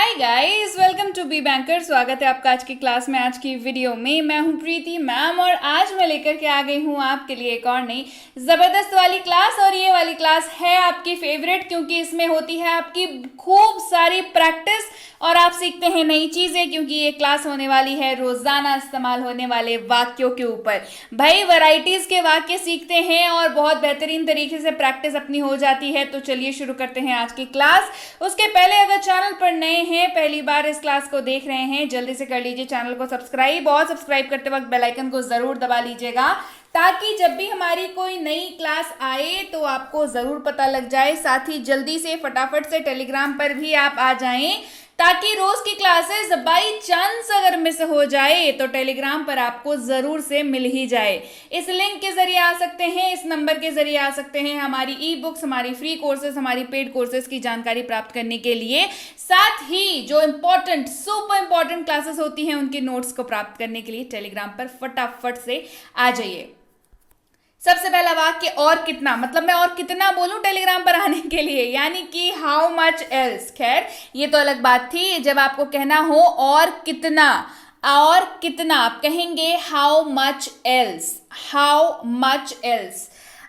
Hi guys, welcome to be banker. स्वागत है आपका आज की क्लास में। आज की वीडियो में मैं हूं प्रीति मैम और आज मैं लेकर के आ गई हूं आपके लिए एक और नई ज़बरदस्त वाली क्लास। और ये वाली क्लास है आपकी फेवरेट क्योंकि इसमें होती है आपकी खूब सारी प्रैक्टिस और आप सीखते हैं नई चीज़ें, क्योंकि ये क्लास होने वाली है रोज़ाना इस्तेमाल होने वाले वाक्यों के ऊपर। भाई वैरायटीज़ के वाक्य सीखते हैं और बहुत बेहतरीन तरीके से प्रैक्टिस अपनी हो जाती है। तो चलिए शुरू करते हैं आज की क्लास। उसके पहले अगर चैनल पर नए हैं, पहली बार इस क्लास को देख रहे हैं, जल्दी से कर लीजिए चैनल को सब्सक्राइब और सब्सक्राइब करते वक्त बेल आइकन को जरूर दबा लीजिएगा ताकि जब भी हमारी कोई नई क्लास आए तो आपको जरूर पता लग जाए। साथ ही जल्दी से फटाफट से टेलीग्राम पर भी आप आ जाएं ताकि रोज की क्लासेस बाई चांस अगर मिस हो जाए तो टेलीग्राम पर आपको जरूर से मिल ही जाए। इस लिंक के जरिए आ सकते हैं, इस नंबर के जरिए आ सकते हैं हमारी ई बुक्स, हमारी फ्री कोर्सेज, हमारी पेड कोर्सेज की जानकारी प्राप्त करने के लिए। साथ ही जो इंपॉर्टेंट सुपर इंपॉर्टेंट क्लासेस होती हैं उनके नोट्स को प्राप्त करने के लिए टेलीग्राम पर फटाफट से आ जाइए। सबसे पहला वाक्य और कितना, मतलब मैं और कितना बोलूं टेलीग्राम पर आने के लिए, यानी कि हाउ मच एल्स। खैर ये तो अलग बात थी। जब आपको कहना हो और कितना आप कहेंगे how much else, how much else.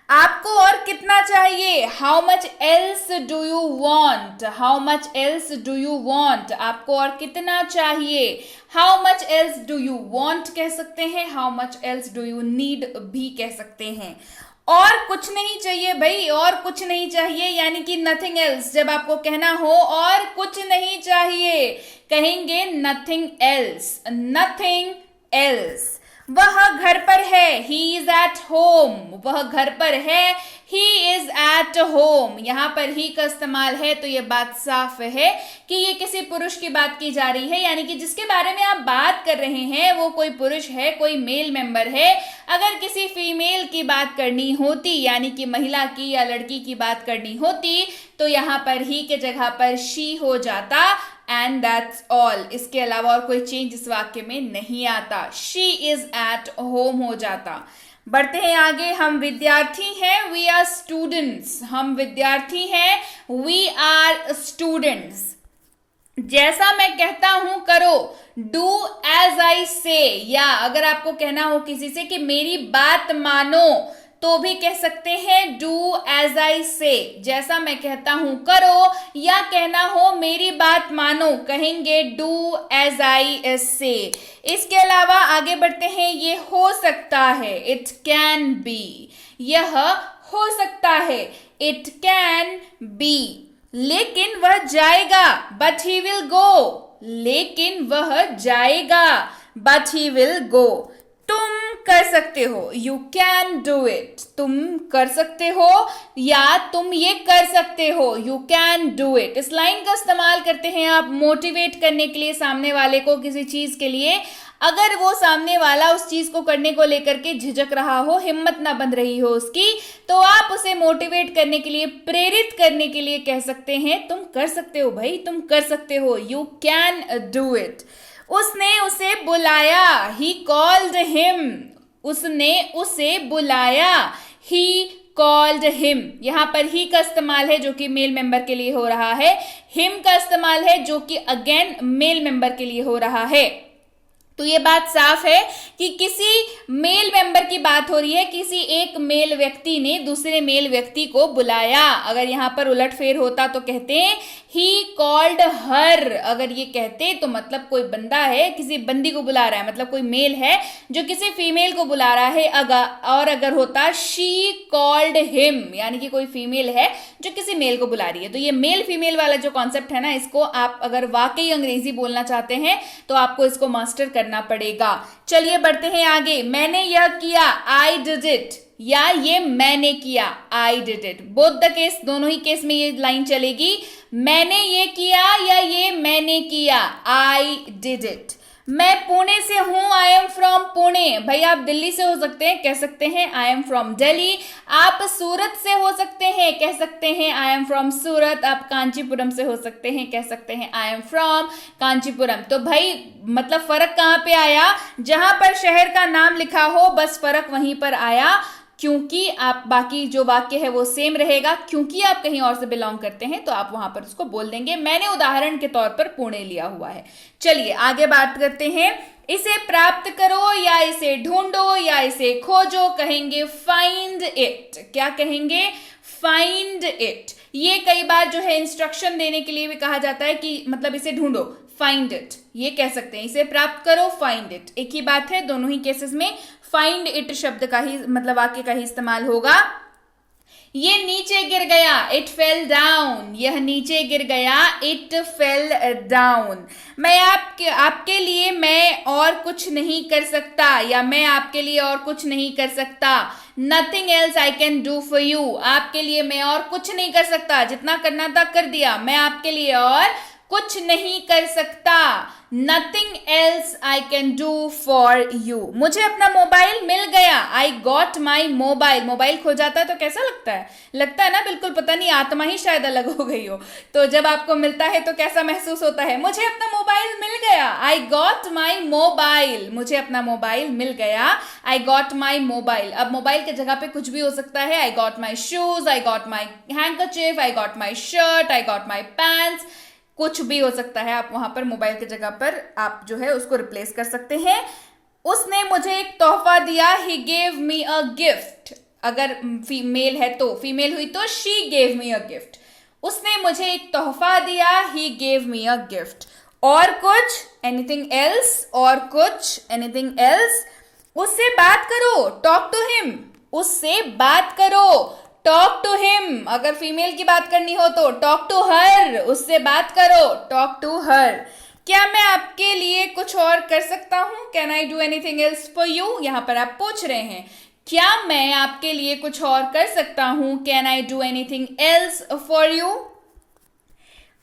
आपको और कितना चाहिए, how much else do you want, how much else do you want. आपको और कितना चाहिए, how much else do you want कह सकते हैं, how much else do you need भी कह सकते हैं। और कुछ नहीं चाहिए भाई, और कुछ नहीं चाहिए, यानी कि नथिंग एल्स। जब आपको कहना हो और कुछ नहीं चाहिए कहेंगे नथिंग एल्स, नथिंग एल्स। वह घर पर है, ही इज एट होम, वह घर पर है, ही इज एट होम। यहाँ पर ही का इस्तेमाल है तो ये बात साफ है कि ये किसी पुरुष की बात की जा रही है, यानी कि जिसके बारे में आप बात कर रहे हैं वो कोई पुरुष है, कोई मेल मेंबर है। अगर किसी फीमेल की बात करनी होती, यानी कि महिला की या लड़की की बात करनी होती, तो यहाँ पर ही के जगह पर शी हो जाता एंड दैट्स ऑल। इसके अलावा और कोई चेंज इस वाक्य में नहीं आता। शी इज एट होम हो जाता। बढ़ते हैं आगे। हम विद्यार्थी हैं, वी आर स्टूडेंट्स, हम विद्यार्थी हैं, वी आर स्टूडेंट्स। जैसा मैं कहता हूं करो, डू एज आई से। या अगर आपको कहना हो किसी से कि मेरी बात मानो तो भी कह सकते हैं डू एज आई से। जैसा मैं कहता हूं करो या कहना हो मेरी बात मानो कहेंगे डू एज आई से। इसके अलावा आगे बढ़ते हैं। ये हो सकता है, इट कैन बी, यह हो सकता है, इट कैन बी। लेकिन वह जाएगा, बट ही विल गो, लेकिन वह जाएगा, बट ही विल गो। तुम कर सकते हो, यू कैन डू इट, तुम कर सकते हो या तुम ये कर सकते हो, यू कैन डू इट। इस लाइन का इस्तेमाल करते हैं आप मोटिवेट करने के लिए सामने वाले को किसी चीज के लिए। अगर वो सामने वाला उस चीज को करने को लेकर के झिझक रहा हो, हिम्मत ना बंध रही हो उसकी, तो आप उसे मोटिवेट करने के लिए, प्रेरित करने के लिए कह सकते हैं तुम कर सकते हो भाई, तुम कर सकते हो, यू कैन डू इट। उसने उसे बुलाया, ही कॉल्ड हिम, उसने उसे बुलाया, ही कॉल्ड हिम। यहां पर ही का इस्तेमाल है जो कि मेल मेंबर के लिए हो रहा है, हिम का इस्तेमाल है जो कि अगेन मेल मेंबर के लिए हो रहा है। तो ये बात साफ है कि किसी मेल मेंबर की बात हो रही है, किसी एक मेल व्यक्ति ने दूसरे मेल व्यक्ति को बुलाया। अगर यहाँ पर उलटफेर होता तो कहते हैं ही कॉल्ड हर। अगर ये कहते तो मतलब कोई बंदा है किसी बंदी को बुला रहा है, मतलब कोई मेल है जो किसी फीमेल को बुला रहा है। और अगर होता शी कॉल्ड हिम, यानी कि कोई फीमेल है जो किसी मेल को बुला रही है। तो ये मेल फीमेल वाला जो कॉन्सेप्ट है ना, इसको आप अगर वाकई अंग्रेजी बोलना चाहते हैं तो आपको इसको मास्टर करना पड़ेगा। चलिए बढ़ते हैं आगे। मैंने यह किया, आई डिड इट, या ये मैंने किया, I did it. Both the case, दोनों ही केस में ये लाइन चलेगी। मैंने ये किया या ये मैंने किया, आई डिड इट। मैं पुणे से हूं, आई एम फ्रॉम पुणे। भाई आप दिल्ली से हो सकते हैं, कह सकते हैं आई एम फ्रॉम दिल्ली। आप सूरत से हो सकते हैं, कह सकते हैं आई एम फ्रॉम सूरत। आप कांचीपुरम से हो सकते हैं, कह सकते हैं आई एम फ्रॉम कांचीपुरम। तो भाई मतलब फर्क कहां पे आया, जहां पर शहर का नाम लिखा हो बस फर्क वहीं पर आया। क्योंकि आप बाकी जो वाक्य है वो सेम रहेगा, क्योंकि आप कहीं और से बिलोंग करते हैं तो आप वहां पर उसको बोल देंगे। मैंने उदाहरण के तौर पर पुणे लिया हुआ है। चलिए आगे बात करते हैं। इसे प्राप्त करो या इसे ढूंढो या इसे खोजो, कहेंगे फाइंड इट। क्या कहेंगे? Find it. ये कई बार जो है इंस्ट्रक्शन देने के लिए भी कहा जाता है कि मतलब इसे ढूंढो, फाइंड इट, ये कह सकते हैं। इसे प्राप्त करो, फाइंड इट, एक ही बात है। दोनों ही केसेस में फाइंड इट शब्द का ही मतलब वाक्य का ही इस्तेमाल होगा। ये नीचे गिर गया, इट फेल डाउन। यह नीचे गिर गया, इट फेल डाउन। मैं आपके लिए मैं और कुछ नहीं कर सकता, या मैं आपके लिए और कुछ नहीं कर सकता। Nothing else I can do for you. आपके लिए मैं और कुछ नहीं कर सकता, जितना करना था कर दिया, मैं आपके लिए और कुछ नहीं कर सकता। Nothing else I can do for you. मुझे अपना मोबाइल मिल गया, I got my mobile. Mobile खो जाता है तो कैसा लगता है? लगता है ना बिल्कुल, पता नहीं आत्मा ही शायद अलग हो गई हो। तो जब आपको मिलता है तो कैसा महसूस होता है? मुझे अपना मोबाइल मिल गया, आई गॉट माई मोबाइल। मुझे अपना मोबाइल मिल गया, आई गॉट माई मोबाइल। अब मोबाइल की जगह पे कुछ भी हो सकता है। I got my shoes, I got my handkerchief, I got my shirt, I got my pants, कुछ भी हो सकता है। आप वहां पर मोबाइल की जगह पर आप जो है उसको रिप्लेस कर सकते हैं। उसने मुझे एक तोहफा दिया, he gave me a gift. अगर फीमेल है तो, फीमेल हुई तो she gave me a gift. उसने मुझे एक तोहफा दिया, he gave me a gift. और कुछ, एनीथिंग एल्स, और कुछ, एनीथिंग एल्स। उससे बात करो, टॉक टू हिम। उससे बात करो, टॉक टू हिम। अगर फीमेल की बात करनी हो तो टॉक टू हर, उससे बात करो, टॉक टू हर। क्या मैं आपके लिए कुछ और कर सकता हूं? Can I do anything else for you? यहां पर आप पूछ रहे हैं क्या मैं आपके लिए कुछ और कर सकता हूं? Can I do anything else for you?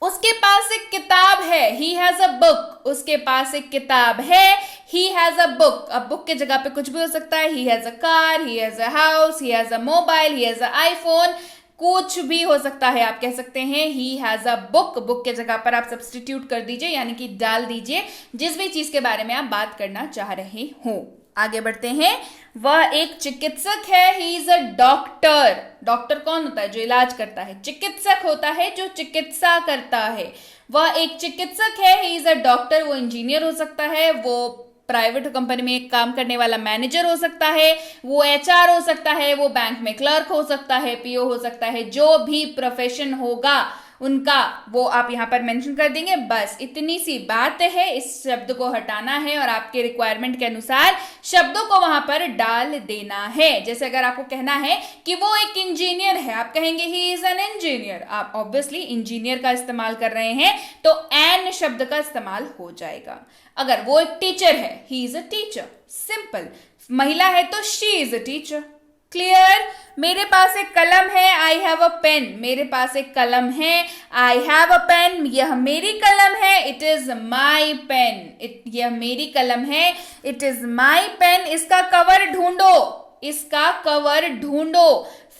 उसके पास एक किताब है, ही हैज अ बुक। उसके पास एक किताब है, ही हैज अ बुक। अब बुक की जगह पे कुछ भी हो सकता है। He has a car, he has a house, he has a mobile, he has a iPhone, कुछ भी हो सकता है। आप कह सकते हैं he has a book. Book के जगह पर आप सब्सटीट्यूट कर दीजिए, यानी कि डाल दीजिए जिस भी चीज के बारे में आप बात करना चाह रहे हो। आगे बढ़ते हैं। वह एक चिकित्सक है, he is a doctor. Doctor कौन होता है? जो इलाज करता है। चिकित्सक होता है जो चिकित्सा करता है। वह एक चिकित्सक है, ही इज अ डॉक्टर। वो इंजीनियर हो सकता है, वो प्राइवेट कंपनी में काम करने वाला मैनेजर हो सकता है, वो एचआर हो सकता है, वो बैंक में क्लर्क हो सकता है, पीओ हो सकता है। जो भी प्रोफेशन होगा उनका वो आप यहां पर मेंशन कर देंगे। बस इतनी सी बात है। इस शब्द को हटाना है और आपके रिक्वायरमेंट के अनुसार शब्दों को वहां पर डाल देना है। जैसे अगर आपको कहना है कि वो एक इंजीनियर है, आप कहेंगे ही इज एन इंजीनियर। आप ऑब्वियसली इंजीनियर का इस्तेमाल कर रहे हैं तो एन शब्द का इस्तेमाल हो जाएगा। अगर वो एक टीचर है, he is a teacher, simple. महिला है तो she is a teacher. Clear? मेरे पास एक कलम है, आई हैव अ पेन। मेरे पास एक कलम है, आई हैव अ पेन। यह मेरी कलम है, इट इज माई पेन। यह मेरी कलम है, इट इज माई पेन। इसका कवर ढूंढो, इसका कवर ढूंढो।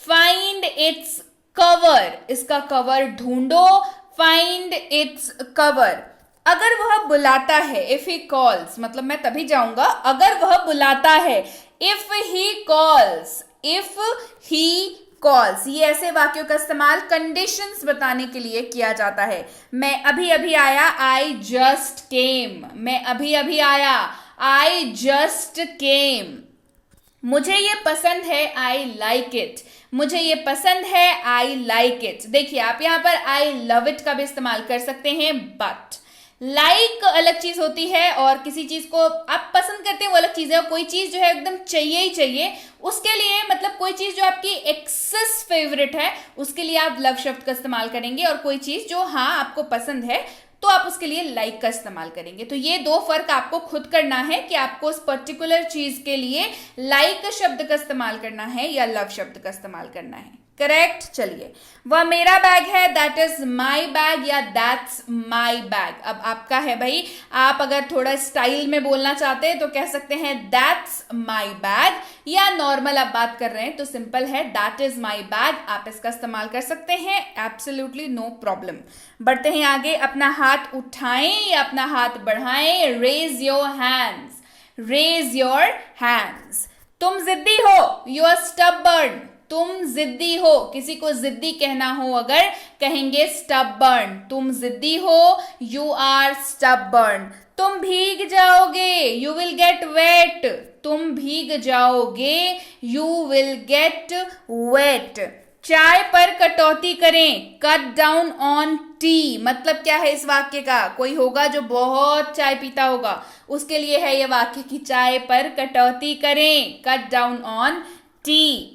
Find its cover. इसका कवर ढूंढो, फाइंड इट्स कवर। अगर वह बुलाता है, इफ ही कॉल्स, मतलब मैं तभी जाऊंगा अगर वह बुलाता है। If he calls, if he calls, ये ऐसे वाक्यों का इस्तेमाल कंडीशंस बताने के लिए किया जाता है। मैं अभी अभी आया, आई जस्ट केम। मैं अभी अभी आया, आई जस्ट केम। मुझे ये पसंद है, आई लाइक इट। मुझे ये पसंद है, आई लाइक इट। देखिए आप यहां पर आई लव इट का भी इस्तेमाल कर सकते हैं, बट लाइक अलग चीज होती है और किसी चीज को आप पसंद करते हैं वो अलग चीज है। और कोई चीज जो है एकदम चाहिए ही चाहिए, उसके लिए मतलब कोई चीज जो आपकी एक्सेस फेवरेट है उसके लिए आप लव शब्द का इस्तेमाल करेंगे। और कोई चीज जो हाँ आपको पसंद है तो आप उसके लिए लाइक का इस्तेमाल करेंगे। तो ये दो फर्क आपको खुद करना है कि आपको उस पर्टिकुलर चीज के लिए लाइक शब्द का इस्तेमाल करना है या लव शब्द का इस्तेमाल करना है। करेक्ट? चलिए, वह मेरा बैग है, दैट इज माई बैग या दैट्स माई बैग। अब आपका है भाई, आप अगर थोड़ा स्टाइल में बोलना चाहते हैं तो कह सकते हैं दैट्स माई बैग, या नॉर्मल आप बात कर रहे हैं तो सिंपल है दैट इज माई बैग। आप इसका इस्तेमाल कर सकते हैं, एब्सोल्युटली नो प्रॉब्लम। बढ़ते हैं आगे। अपना हाथ उठाएं या अपना हाथ बढ़ाएं, raise your hands. Raise your hands. तुम जिद्दी हो, यू आर स्टबर्न। तुम जिद्दी हो, किसी को जिद्दी कहना हो अगर कहेंगे स्टबर्न। तुम जिद्दी हो, यू आर स्टबर्न। तुम भीग जाओगे, यू विल गेट वेट। तुम भीग जाओगे, यू विल गेट वेट। चाय पर कटौती करें, कट डाउन ऑन टी। मतलब क्या है इस वाक्य का? कोई होगा जो बहुत चाय पीता होगा, उसके लिए है ये वाक्य कि चाय पर कटौती करें, कट डाउन ऑन टी।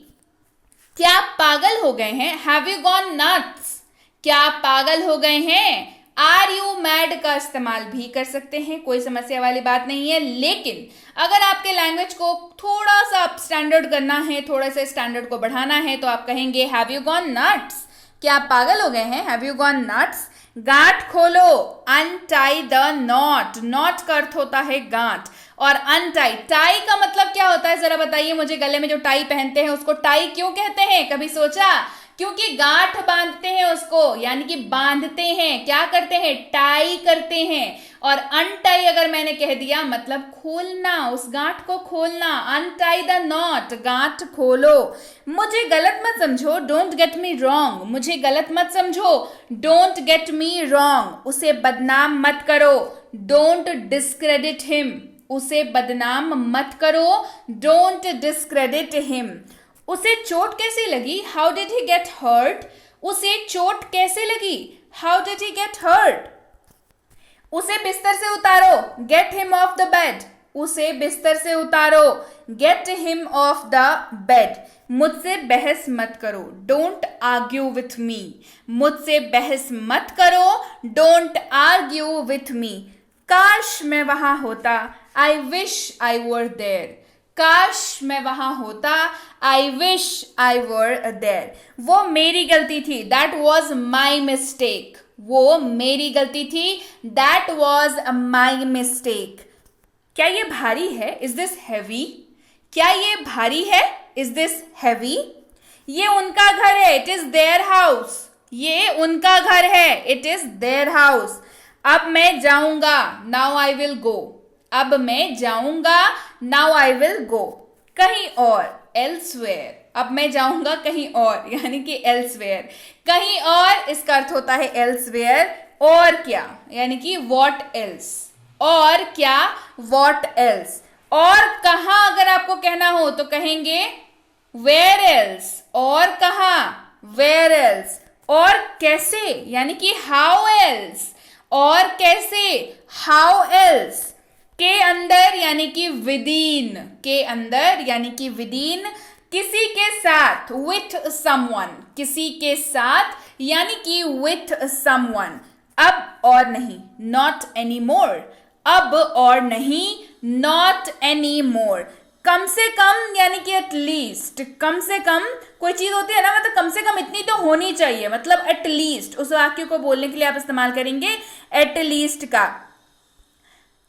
क्या आप पागल हो गए हैं? Have you gone nuts? क्या आप पागल हो गए हैं? आर यू मैड का इस्तेमाल भी कर सकते हैं, कोई समस्या वाली बात नहीं है। लेकिन अगर आपके लैंग्वेज को थोड़ा सा अप स्टैंडर्ड करना है, थोड़ा सा स्टैंडर्ड को बढ़ाना है, तो आप कहेंगे हैव यू गॉन नट्स? क्या आप पागल हो गए हैं? Have you gone nuts? गांठ खोलो, अनटाई द नॉट। नॉट का अर्थ होता है गांठ, और अनटाई, टाई का मतलब क्या होता है जरा बताइए मुझे। गले में जो टाई पहनते हैं उसको टाई क्यों कहते हैं? कभी सोचा? क्योंकि गांठ बांधते हैं उसको, यानी कि बांधते हैं, क्या करते हैं? टाई करते हैं। और अनटाई अगर मैंने कह दिया मतलब खोलना, उस गांठ को खोलना। अनटाई द नॉट, गांठ खोलो। मुझे गलत मत समझो, डोंट गेट मी रॉन्ग। मुझे गलत मत समझो, डोंट गेट मी रॉन्ग। उसे बदनाम मत करो, डोंट डिस्क्रेडिट हिम। उसे बदनाम मत करो, डोंट डिस्क्रेडिट हिम। उसे चोट कैसे लगी? How did he get hurt? उसे चोट कैसे लगी? How did he get hurt? उसे बिस्तर से उतारो, get him off the bed. उसे बिस्तर से उतारो, get him off the bed. मुझसे बहस मत करो, डोंट आर्ग्यू विथ मी। मुझसे बहस मत करो, डोंट आर्ग्यू विथ मी। काश मैं वहां होता, I wish I were there. काश मैं वहां होता, I wish I were there. वो मेरी गलती थी, दैट वॉज माई मिस्टेक। वो मेरी गलती थी, दैट वॉज माई मिस्टेक। क्या ये भारी है? Is this heavy? क्या ये भारी है? Is this heavy? ये उनका घर है, इट इज देयर हाउस। ये उनका घर है, इट इज देयर हाउस। अब मैं जाऊंगा, नाउ आई विल गो। अब मैं जाऊंगा, नाउ आई विल गो। कहीं और, एल्सवेयर। अब मैं जाऊंगा कहीं और, यानी कि एल्सवेयर। कहीं और, इसका अर्थ होता है एल्सवेयर। और क्या, यानी कि व्हाट एल्स। और क्या, व्हाट एल्स। और कहां अगर आपको कहना हो तो कहेंगे वेयर एल्स। और कहां, वेयर एल्स। और कैसे, यानी कि हाउ एल्स। और कैसे, हाउ एल्स। के अंदर यानी कि विदिन। के अंदर यानी कि विदिन। किसी के साथ, विथ समवन। किसी के साथ यानी कि विथ समवन। अब और नहीं, नॉट एनी मोर। अब और नहीं, नॉट एनी मोर। कम से कम यानी कि एटलीस्ट। कम से कम कोई चीज होती है ना, मतलब कम से कम इतनी तो होनी चाहिए, मतलब एटलीस्ट। उस वाक्य को बोलने के लिए आप इस्तेमाल करेंगे एटलीस्ट का।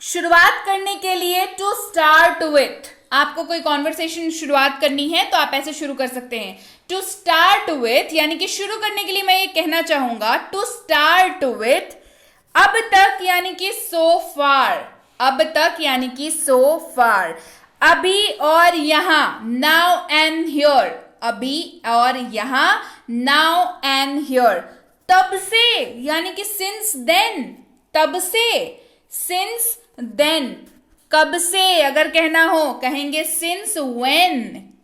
शुरुआत करने के लिए टू स्टार्ट विथ। आपको कोई कॉन्वर्सेशन शुरुआत करनी है तो आप ऐसे शुरू कर सकते हैं, टू स्टार्ट विथ। यानी कि शुरू करने के लिए मैं ये कहना चाहूंगा, टू स्टार्ट विथ। अब तक यानी कि सो फार। अब तक यानी कि सो फार। अभी और यहां, नाउ एंड हियर। अभी और यहां, नाउ एंड हियर। तब से यानी कि सिंस देन। तब से, सिंस देन। कब से अगर कहना हो कहेंगे सिंस व्हेन।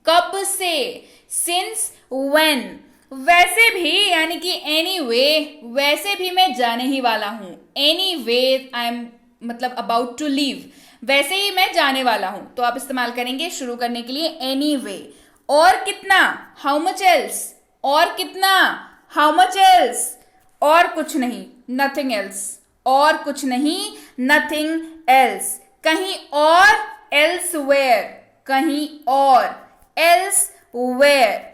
कब से, सिंस व्हेन। वैसे भी यानी कि एनीवे, वैसे भी मैं जाने ही वाला हूं। एनीवे आई एम मतलब अबाउट टू लीव, वैसे ही मैं जाने वाला हूं। तो आप इस्तेमाल करेंगे शुरू करने के लिए एनीवे। और कितना, हाउ मच एल्स। और कितना, हाउ मच एल्स। और कुछ नहीं, नथिंग एल्स। और कुछ नहीं, नथिंग एल्स। कहीं और, एल्सवेयर। कहीं और, एल्सवेयर।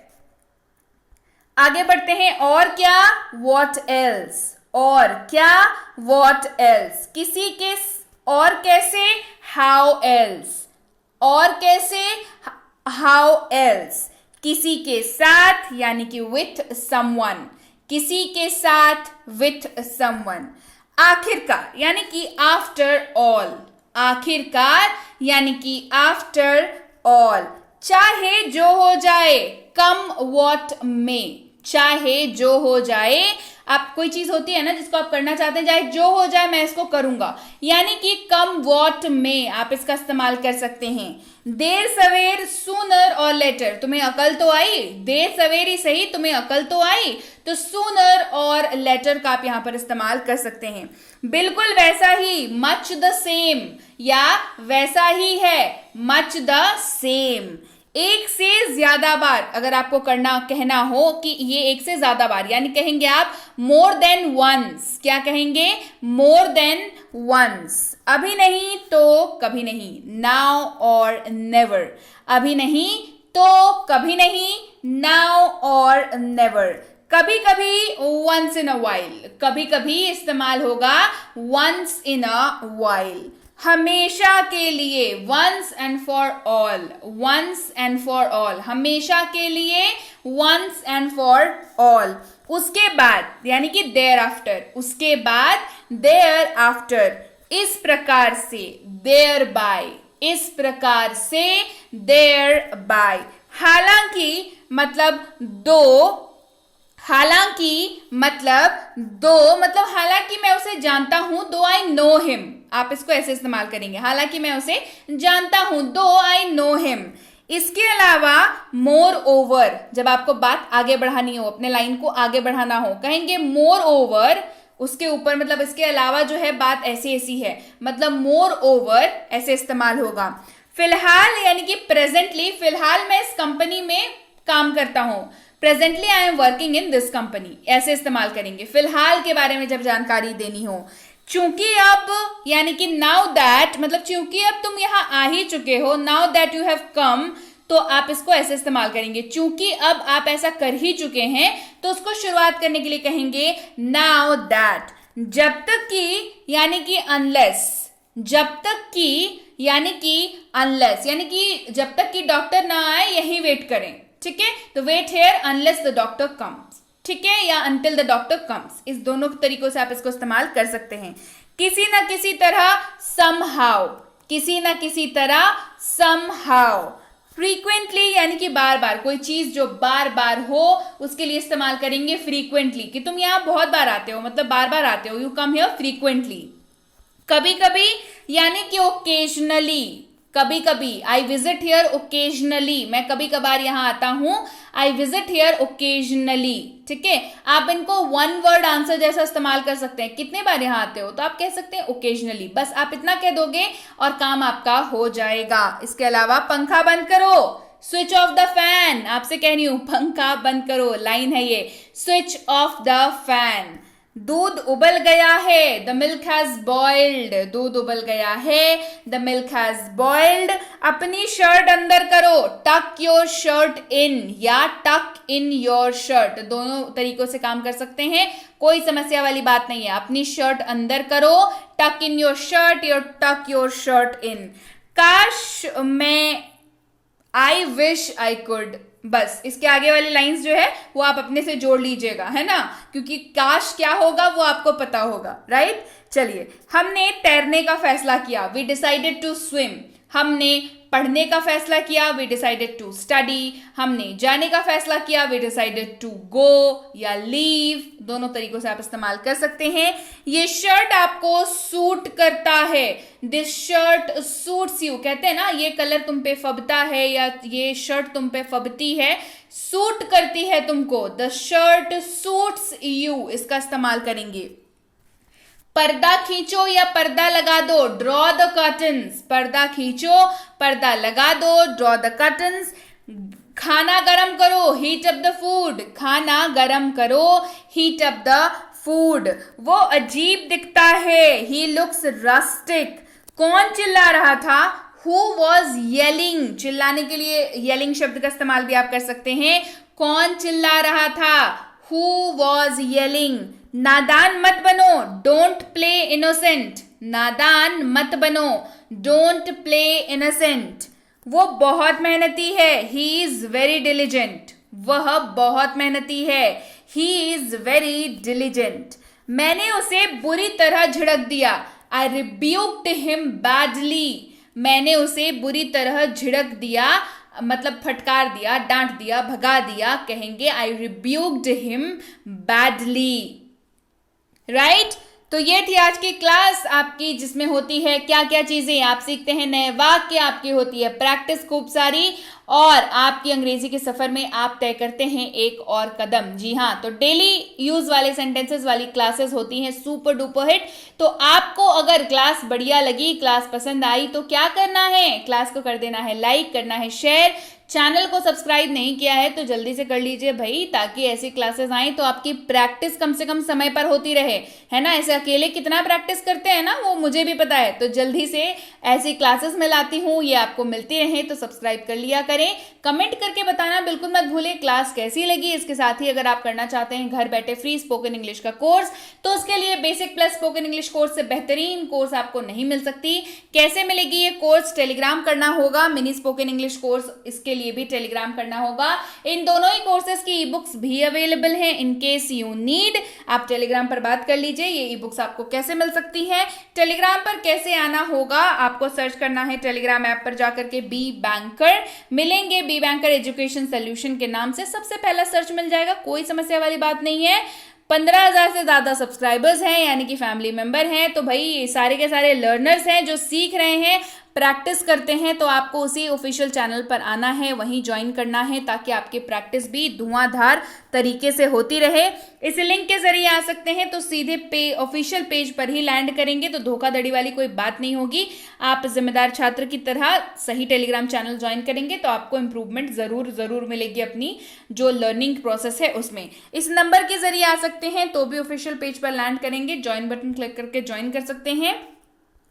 आगे बढ़ते हैं, और क्या, व्हाट एल्स। और क्या, व्हाट एल्स। किसी के और कैसे, हाउ एल्स। और कैसे, हाउ एल्स। किसी के साथ यानी कि विथ समवन। किसी के साथ, विथ समवन। आखिरकार यानी कि आफ्टर ऑल। आखिरकार यानी कि आफ्टर ऑल। चाहे जो हो जाए, कम वॉट में, चाहे जो हो जाए। आप कोई चीज होती है ना जिसको आप करना चाहते हैं, चाहे जो हो जाए मैं इसको करूंगा, यानी कि कम वॉट में आप इसका इस्तेमाल कर सकते हैं। देर सवेर, सूनर और लेटर, तुम्हें अकल तो आई, देर सवेर ही सही तुम्हें अकल तो आई, तो सूनर और लेटर का आप यहां पर इस्तेमाल कर सकते हैं। बिल्कुल वैसा ही, मच द सेम, या वैसा ही है, मच द सेम। एक से ज्यादा बार अगर आपको कहना हो कि ये एक से ज्यादा बार, यानी कहेंगे आप मोर देन वंस। क्या कहेंगे? More than once. अभी नहीं तो कभी नहीं, नाउ और नेवर। अभी नहीं तो कभी नहीं, नाउ और नेवर। कभी कभी वंस इन अ वाइल, कभी कभी इस्तेमाल होगा वंस इन अ वाइल। हमेशा के लिए, once and for all, once and for all, हमेशा के लिए, वंस एंड फॉर ऑल। उसके बाद यानी कि देयर आफ्टर, उसके बाद देयर आफ्टर। इस प्रकार से, देयर बाय, इस प्रकार से, देयर बाय। हालांकि मतलब दो, हालांकि मतलब दो, मतलब हालांकि मैं उसे जानता हूं, दो आई नो हिम। आप इसको ऐसे इस्तेमाल करेंगे, हालांकि मैं उसे जानता हूं, दो आई नो हिम। इसके अलावा मोर ओवर, जब आपको बात आगे बढ़ानी हो, अपने लाइन को आगे बढ़ाना हो, कहेंगे मोर ओवर, उसके ऊपर मतलब इसके अलावा जो है बात ऐसी ऐसी है, मतलब मोर ओवर ऐसे इस्तेमाल होगा। फिलहाल यानी कि प्रेजेंटली, फिलहाल मैं इस कंपनी में काम करता हूं, presently I am working in this company, ऐसे इस्तेमाल करेंगे फिलहाल के बारे में जब जानकारी देनी हो। चूंकि अब यानी कि नाउ दैट, मतलब चूंकि अब तुम यहां आ ही चुके हो, now that you have come, तो आप इसको ऐसे इस्तेमाल करेंगे। चूंकि अब आप ऐसा कर ही चुके हैं तो उसको शुरुआत करने के लिए कहेंगे नाउ दैट। जब तक कि यानी कि अनलेस, जब तक कि यानी कि अनलेस, यानी कि जब तक कि डॉक्टर ना आए यही वेट करें, ठीक है। तो wait here unless the doctor comes, ठीक है, या until the doctor comes। इस दोनों तरीकों से आप इसको इस्तेमाल कर सकते हैं। किसी ना किसी तरह, somehow, किसी ना किसी तरह, somehow। फ्रीक्वेंटली यानी कि बार बार, कोई चीज जो बार बार हो उसके लिए इस्तेमाल करेंगे फ्रीक्वेंटली, कि तुम यहाँ बहुत बार आते हो, मतलब बार बार आते हो, यू कम हियर फ्रीक्वेंटली। कभी कभी यानी कि ओकेजनली, कभी कभी, आई विजिट हियर ओकेजनली, मैं कभी कभार यहां आता हूं, आई विजिट हियर ओकेजनली, ठीक है। आप इनको वन वर्ड आंसर जैसा इस्तेमाल कर सकते हैं, कितने बार यहां आते हो, तो आप कह सकते हैं ओकेजनली, बस आप इतना कह दोगे और काम आपका हो जाएगा। इसके अलावा पंखा बंद करो, स्विच ऑफ द फैन, आपसे कह रही हूं पंखा बंद करो, लाइन है ये, स्विच ऑफ द फैन। दूध उबल गया है, द मिल्क हैज बॉइल्ड, दूध उबल गया है, द मिल्क हैज बॉइल्ड। अपनी शर्ट अंदर करो, टक योर शर्ट इन, या टक इन योर शर्ट, दोनों तरीकों से काम कर सकते हैं, कोई समस्या वाली बात नहीं है। अपनी शर्ट अंदर करो, टक इन योर शर्ट, योर टक योर शर्ट इन। काश मैं, आई विश आई कुड, बस इसके आगे वाली लाइंस जो है वो आप अपने से जोड़ लीजिएगा, है ना, क्योंकि काश क्या होगा वो आपको पता होगा, राइट। चलिए, हमने तैरने का फैसला किया, वी डिसाइडेड टू स्विम। हमने पढ़ने का फैसला किया, वी डिसाइडेड टू स्टडी। हमने जाने का फैसला किया, वी डिसाइडेड टू गो या लीव, दोनों तरीकों से आप इस्तेमाल कर सकते हैं। ये शर्ट आपको सूट करता है, दिस शर्ट सूट्स यू, कहते हैं ना ये कलर तुम पे फबता है, या ये शर्ट तुम पे फबती है, सूट करती है तुमको, द शर्ट सूट्स यू, इसका इस्तेमाल करेंगे। पर्दा खींचो या पर्दा लगा दो, ड्रॉ द कर्टन्स, पर्दा खींचो, पर्दा लगा दो, ड्रॉ द कर्टन्स। खाना गरम करो, हीट अप द फूड, खाना गरम करो, हीट अप द फूड। वो अजीब दिखता है, ही लुक्स रस्टिक। कौन चिल्ला रहा था, हु वॉज येलिंग, चिल्लाने के लिए येलिंग शब्द का इस्तेमाल भी आप कर सकते हैं। कौन चिल्ला रहा था, हु वॉज येलिंग। नादान मत बनो, डोंट प्ले इनोसेंट, नादान मत बनो, डोंट प्ले इनोसेंट। वो बहुत मेहनती है, ही इज वेरी डिलीजेंट, वह बहुत मेहनती है, ही इज वेरी डिलीजेंट। मैंने उसे बुरी तरह झिड़क दिया, आई रिब्यूक्ड हिम बैडली, मैंने उसे बुरी तरह झिड़क दिया, मतलब फटकार दिया, डांट दिया, भगा दिया, कहेंगे आई रिब्यूक्ड हिम बैडली, राइट। तो ये थी आज की क्लास आपकी, जिसमें होती है क्या क्या चीजें आप सीखते हैं, नए वाक्य, आपकी होती है प्रैक्टिस खूब सारी, और आपकी अंग्रेजी के सफर में आप तय करते हैं एक और कदम। जी हाँ, तो डेली यूज वाले सेंटेंसेस वाली क्लासेस होती हैं सुपर डुपर हिट। तो आपको अगर क्लास बढ़िया लगी, क्लास पसंद आई, तो क्या करना है, क्लास को कर देना है लाइक, करना है शेयर, चैनल को सब्सक्राइब नहीं किया है तो जल्दी से कर लीजिए भाई, ताकि ऐसी क्लासेस आए तो आपकी प्रैक्टिस कम से कम समय पर होती रहे, है ना। ऐसे अकेले कितना प्रैक्टिस करते हैं ना, वो मुझे भी पता है। तो जल्दी से ऐसी क्लासेस मैं लाती हूँ, ये आपको मिलती रहे, तो सब्सक्राइब कर लिया करें। कमेंट करके बताना बिल्कुल मत भूलें क्लास कैसी लगी। इसके साथ ही अगर आप करना चाहते हैं घर बैठे फ्री स्पोकन इंग्लिश का कोर्स, तो उसके लिए basic plus spoken English course से बेहतरीन कोर्स आपको नहीं मिल सकती। कैसे मिलेगी ये कोर्स, टेलीग्राम करना होगा, मिनी स्पोकन इंग्लिश कोर्स, इसके लिए भी टेलीग्राम करना होगा। इन दोनों ही कोर्सेज की ई बुक्स भी अवेलेबल हैं, इन केस यू नीड। आप टेलीग्राम पर बात कर लीजिए ये ई बुक्स आपको कैसे मिल सकती है। टेलीग्राम पर कैसे आना होगा, आपको सर्च करना है टेलीग्राम ऐप पर जाकर के बी बैंकर, मिलेंगे बी बैंकर एजुकेशन सोल्यूशन के नाम से, सबसे पहला सर्च मिल जाएगा, कोई समस्या वाली बात नहीं है। 15,000 से ज्यादा सब्सक्राइबर्स हैं, यानी कि फैमिली मेंबर हैं, तो भाई सारे के सारे लर्नर्स हैं जो सीख रहे हैं, प्रैक्टिस करते हैं। तो आपको उसी ऑफिशियल चैनल पर आना है, वहीं ज्वाइन करना है, ताकि आपकी प्रैक्टिस भी धुआंधार तरीके से होती रहे। इस लिंक के जरिए आ सकते हैं तो सीधे ऑफिशियल पेज पर ही लैंड करेंगे, तो धोखाधड़ी वाली कोई बात नहीं होगी। आप जिम्मेदार छात्र की तरह सही टेलीग्राम चैनल ज्वाइन करेंगे तो आपको इंप्रूवमेंट जरूर मिलेगी अपनी जो लर्निंग प्रोसेस है उसमें। इस नंबर के जरिए आ सकते हैं तो भी ऑफिशियल पेज पर लैंड करेंगे, ज्वाइन बटन क्लिक करके ज्वाइन कर सकते हैं।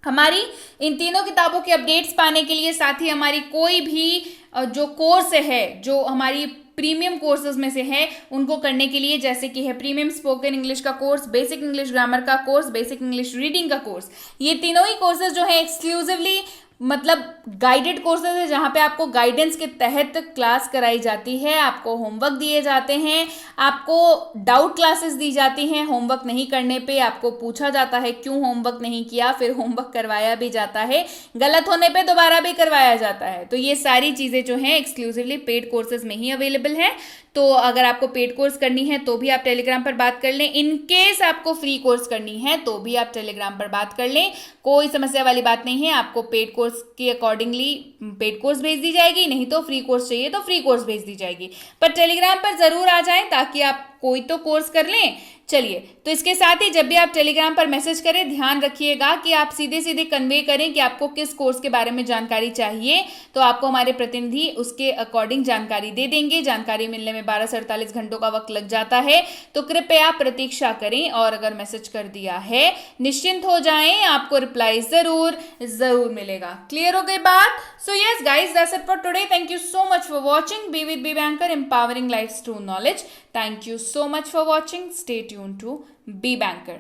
हमारी इन तीनों किताबों के अपडेट्स पाने के लिए, साथ ही हमारी कोई भी जो कोर्स है, जो हमारी प्रीमियम कोर्सेज में से है, उनको करने के लिए, जैसे कि है प्रीमियम स्पोकन इंग्लिश का कोर्स, बेसिक इंग्लिश ग्रामर का कोर्स, बेसिक इंग्लिश रीडिंग का कोर्स, ये तीनों ही कोर्सेज जो है एक्सक्लूसिवली मतलब गाइडेड कोर्सेज है, जहां पे आपको गाइडेंस के तहत क्लास कराई जाती है, आपको होमवर्क दिए जाते हैं, आपको डाउट क्लासेस दी जाती हैं। होमवर्क नहीं करने पे आपको पूछा जाता है क्यों होमवर्क नहीं किया, फिर होमवर्क करवाया भी जाता है, गलत होने पे दोबारा भी करवाया जाता है। तो ये सारी चीजें जो हैं एक्सक्लूसिवली पेड कोर्सेज में ही अवेलेबल है। तो अगर आपको पेड कोर्स करनी है तो भी आप टेलीग्राम पर बात कर लें, इन केस आपको फ्री कोर्स करनी है तो भी आप टेलीग्राम पर बात कर लें, कोई समस्या वाली बात नहीं है। आपको पेड कोर्स के अकॉर्डिंगली पेड कोर्स भेज दी जाएगी, नहीं तो फ्री कोर्स चाहिए तो फ्री कोर्स भेज दी जाएगी, पर टेलीग्राम पर जरूर आ जाएं ताकि आप कोई तो कोर्स कर लें। चलिए, तो इसके साथ ही जब भी आप टेलीग्राम पर मैसेज करें, ध्यान रखिएगा कि आप सीधे सीधे कन्वे करें कि आपको किस कोर्स के बारे में जानकारी चाहिए, तो आपको हमारे प्रतिनिधि उसके अकॉर्डिंग जानकारी दे देंगे। जानकारी मिलने में 12 से 48 घंटों का वक्त लग जाता है, तो कृपया प्रतीक्षा करें, और अगर मैसेज कर दिया है निश्चिंत हो जाएं, आपको रिप्लाई जरूर मिलेगा। क्लियर हो गई बात? So yes guys, that's it for today. Thank you so much for watching be with be banker, empowering lives through knowledge. Thank you so much for watching. Stay tuned to Be Banker.